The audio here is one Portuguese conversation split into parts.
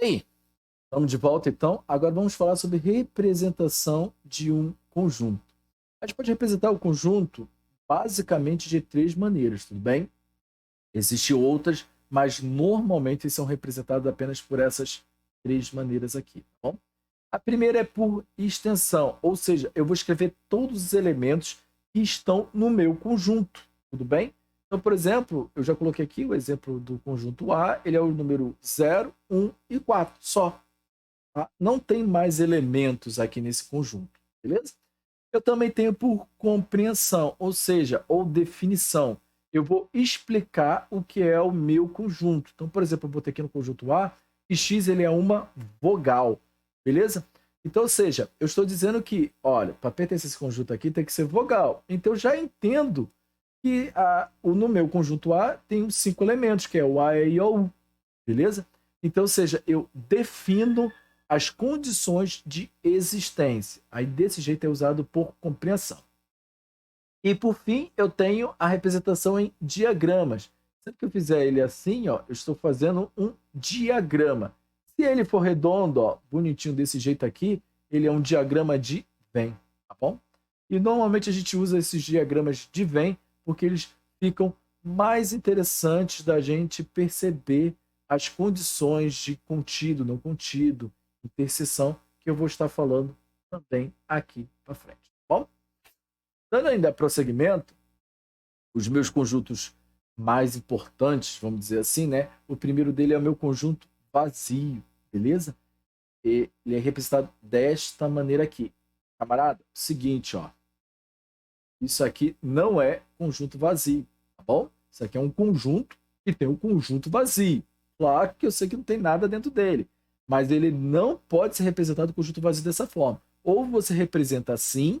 E aí, estamos de volta então. Agora vamos falar sobre representação de um conjunto. A gente pode representar o conjunto basicamente de três maneiras, tudo bem? Existem outras, mas normalmente são representados apenas por essas três maneiras aqui, tá bom? A primeira é por extensão, ou seja, eu vou escrever todos os elementos que estão no meu conjunto, tudo bem? Então, por exemplo, eu já coloquei aqui o exemplo do conjunto A, ele é o número 0, 1 e 4, só. Tá? Não tem mais elementos aqui nesse conjunto, beleza? Eu também tenho por compreensão, ou seja, ou definição. Eu vou explicar o que é o meu conjunto. Então, por exemplo, eu botei aqui no conjunto A, e X ele é uma vogal, beleza? Então, ou seja, eu estou dizendo que, olha, para pertencer a esse conjunto aqui tem que ser vogal. Então, eu já entendo que no meu conjunto A tem os 5 elementos, que é o A, E, I, O, U, beleza? Então, ou seja, eu defino as condições de existência. Aí, desse jeito, é usado por compreensão. E, por fim, eu tenho a representação em diagramas. Sempre que eu fizer ele assim, ó, eu estou fazendo um diagrama. Se ele for redondo, ó, bonitinho desse jeito aqui, ele é um diagrama de Venn, tá bom? E, normalmente, a gente usa esses diagramas de Venn porque eles ficam mais interessantes da gente perceber as condições de contido, não contido, interseção, que eu vou estar falando também aqui para frente, tá bom? Dando ainda prosseguimento, os meus conjuntos mais importantes, vamos dizer assim, né? O primeiro dele é o meu conjunto vazio, beleza? E ele é representado desta maneira aqui. Camarada, seguinte, ó. Isso aqui não é conjunto vazio, tá bom? Isso aqui é um conjunto que tem um conjunto vazio. Claro que eu sei que não tem nada dentro dele, mas ele não pode ser representado conjunto vazio dessa forma. Ou você representa assim,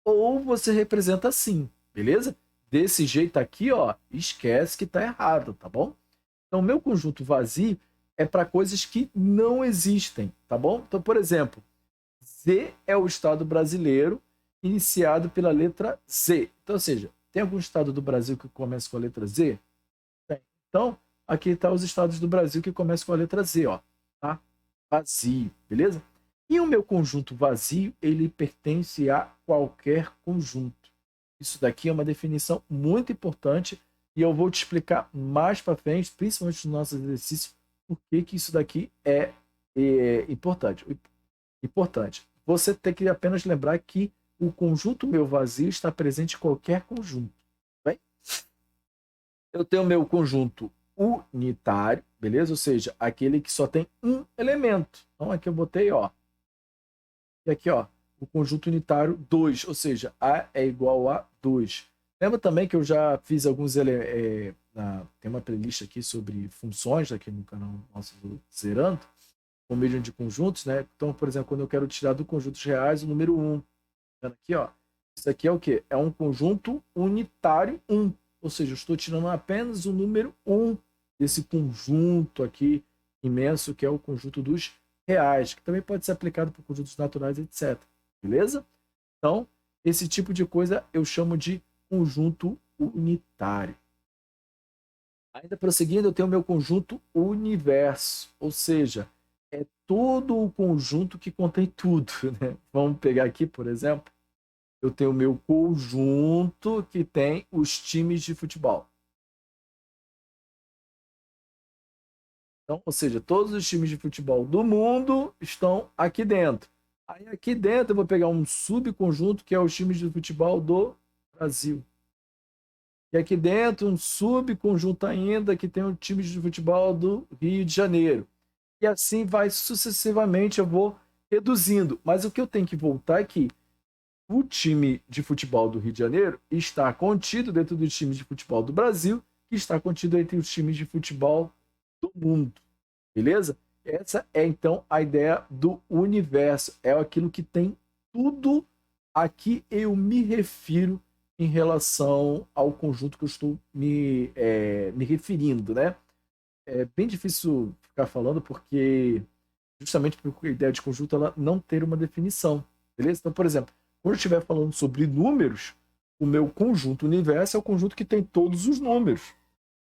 ou você representa assim, beleza? Desse jeito aqui, ó, esquece que tá errado, tá bom? Então, o meu conjunto vazio é para coisas que não existem, tá bom? Então, por exemplo, Z é o estado brasileiro iniciado pela letra Z. Então, ou seja, tem algum estado do Brasil que começa com a letra Z? Tem. Então, aqui estão os estados do Brasil que começam com a letra Z, ó, tá? Vazio, beleza? E o meu conjunto vazio, ele pertence a qualquer conjunto. Isso daqui é uma definição muito importante e eu vou te explicar mais para frente, principalmente nos nossos exercícios, por que isso daqui é importante. Importante. Você tem que apenas lembrar que o conjunto meu vazio está presente em qualquer conjunto. Bem? Eu tenho o meu conjunto unitário, beleza? Ou seja, aquele que só tem um elemento. Então aqui eu botei, ó. E aqui, ó, o conjunto unitário 2, ou seja, A é igual a 2. Lembra também que eu já fiz alguns tem uma playlist aqui sobre funções aqui no canal nosso do Zerando, com medium de conjuntos, né? Então, por exemplo, quando eu quero tirar do conjuntos reais o número 1, vendo aqui, ó, isso aqui é o quê? É um conjunto unitário 1, ou seja, eu estou tirando apenas o número 1 desse conjunto aqui imenso, que é o conjunto dos reais, que também pode ser aplicado para conjuntos naturais, etc. Beleza? Então, esse tipo de coisa eu chamo de conjunto unitário. Ainda prosseguindo, eu tenho o meu conjunto universo, ou seja, é todo o conjunto que contém tudo, né? Vamos pegar aqui, por exemplo, eu tenho o meu conjunto que tem os times de futebol. Então, ou seja, todos os times de futebol do mundo estão aqui dentro. Aí aqui dentro eu vou pegar um subconjunto que é os times de futebol do Brasil. E aqui dentro um subconjunto ainda que tem o time de futebol do Rio de Janeiro. E assim vai sucessivamente, eu vou reduzindo. Mas o que eu tenho que voltar é que o time de futebol do Rio de Janeiro está contido dentro do time de futebol do Brasil, que está contido entre os times de futebol do mundo. Beleza? Essa é então a ideia do universo. É aquilo que tem tudo a que eu me refiro em relação ao conjunto que eu estou me referindo, né? É bem difícil ficar falando porque justamente porque a ideia de conjunto ela não ter uma definição, beleza? Então, por exemplo, quando eu estiver falando sobre números, o meu conjunto universo é o conjunto que tem todos os números.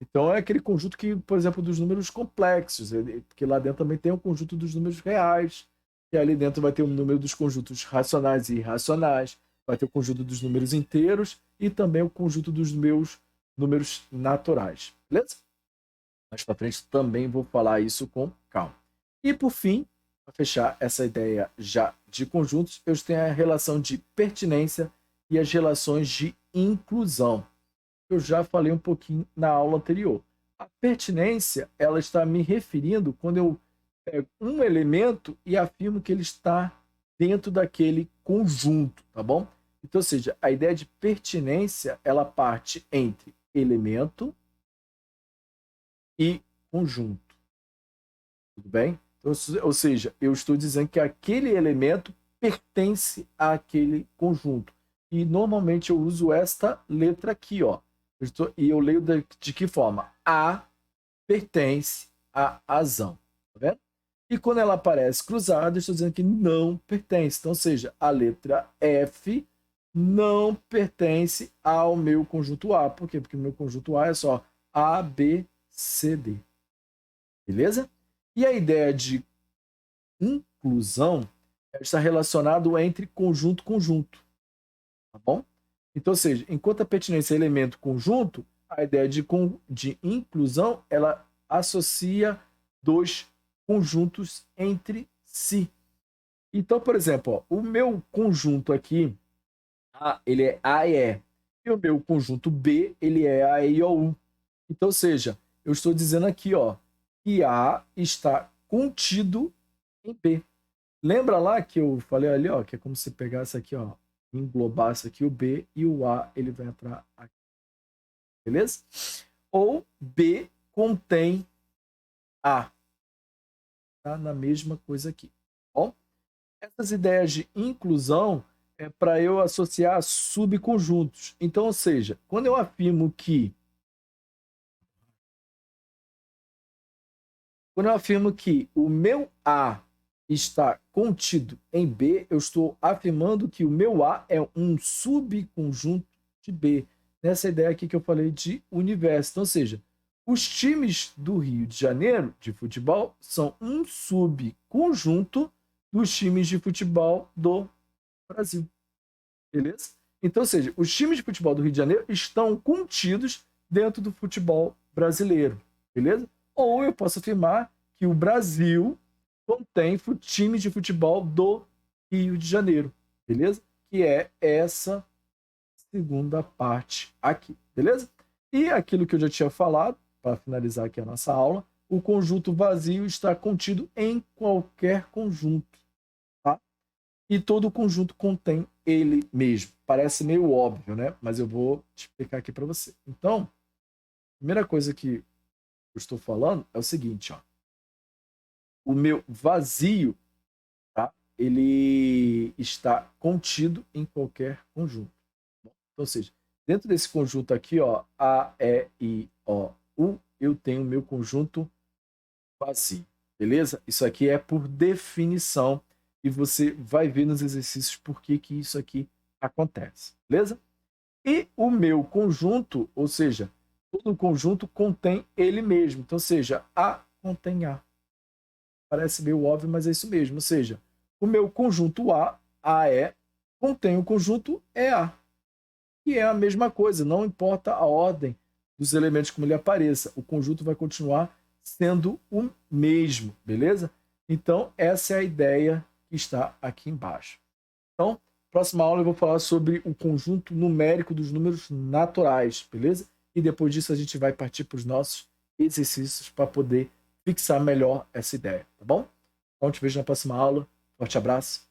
Então é aquele conjunto que, por exemplo, dos números complexos, porque lá dentro também tem um conjunto dos números reais, e ali dentro vai ter o número dos conjuntos racionais e irracionais, vai ter o conjunto dos números inteiros e também o conjunto dos meus números naturais, beleza? Mais para frente também vou falar isso com calma. E por fim, para fechar essa ideia já de conjuntos, eu tenho a relação de pertinência e as relações de inclusão. Eu já falei um pouquinho na aula anterior. A pertinência, ela está me referindo quando eu pego um elemento e afirmo que ele está dentro daquele conjunto, tá bom? Então, ou seja, a ideia de pertinência, ela parte entre elemento e conjunto. Tudo bem? Então, ou seja, eu estou dizendo que aquele elemento pertence àquele conjunto. E normalmente eu uso esta letra aqui, ó. E eu leio de que forma? A pertence a azão. Tá vendo? E quando ela aparece cruzada, eu estou dizendo que não pertence. Então, ou seja, a letra F não pertence ao meu conjunto A. Por quê? Porque o meu conjunto A é só A, B, C, D. Beleza? E a ideia de inclusão está relacionado entre conjunto e conjunto. Tá bom? Então, ou seja, enquanto a pertinência é elemento conjunto, a ideia de inclusão, ela associa dois conjuntos entre si. Então, por exemplo, ó, o meu conjunto aqui, A, ele é A e E. E o meu conjunto B, ele é A, E, I, O, U. Então, ou seja, eu estou dizendo aqui, ó, que A está contido em B. Lembra lá que eu falei ali, ó, que é como se pegasse aqui, ó, englobasse aqui o B e o A, ele vai entrar aqui. Beleza? Ou B contém A. Tá na mesma coisa aqui. Bom, essas ideias de inclusão é para eu associar subconjuntos. Então, ou seja, quando eu afirmo que o meu A está contido em B, eu estou afirmando que o meu A é um subconjunto de B. Nessa ideia aqui que eu falei de universo. Então, ou seja, os times do Rio de Janeiro de futebol são um subconjunto dos times de futebol do Brasil. Beleza? Então, ou seja, os times de futebol do Rio de Janeiro estão contidos dentro do futebol brasileiro. Beleza? Ou eu posso afirmar que o Brasil contém times de futebol do Rio de Janeiro. Beleza? Que é essa segunda parte aqui. Beleza? E aquilo que eu já tinha falado, para finalizar aqui a nossa aula, o conjunto vazio está contido em qualquer conjunto. Tá? E todo conjunto contém ele mesmo. Parece meio óbvio, né? Mas eu vou explicar aqui para você. Então, a primeira coisa que eu estou falando é o seguinte, ó. O meu vazio, tá? Ele está contido em qualquer conjunto. Bom, então, ou seja, dentro desse conjunto aqui, ó, A, E, I, O, U, eu tenho o meu conjunto vazio. Beleza? Isso aqui é por definição e você vai ver nos exercícios por que isso aqui acontece. Beleza? E o meu conjunto, ou seja, todo conjunto contém ele mesmo. Então, ou seja, A contém A. Parece meio óbvio, mas é isso mesmo. Ou seja, o meu conjunto A, AE, contém o conjunto EA. Que é a mesma coisa, não importa a ordem dos elementos como ele apareça. O conjunto vai continuar sendo o mesmo, beleza? Então, essa é a ideia que está aqui embaixo. Então, próxima aula eu vou falar sobre o conjunto numérico dos números naturais, beleza? E depois disso a gente vai partir para os nossos exercícios para poder fixar melhor essa ideia, tá bom? Então, te vejo na próxima aula. Forte abraço.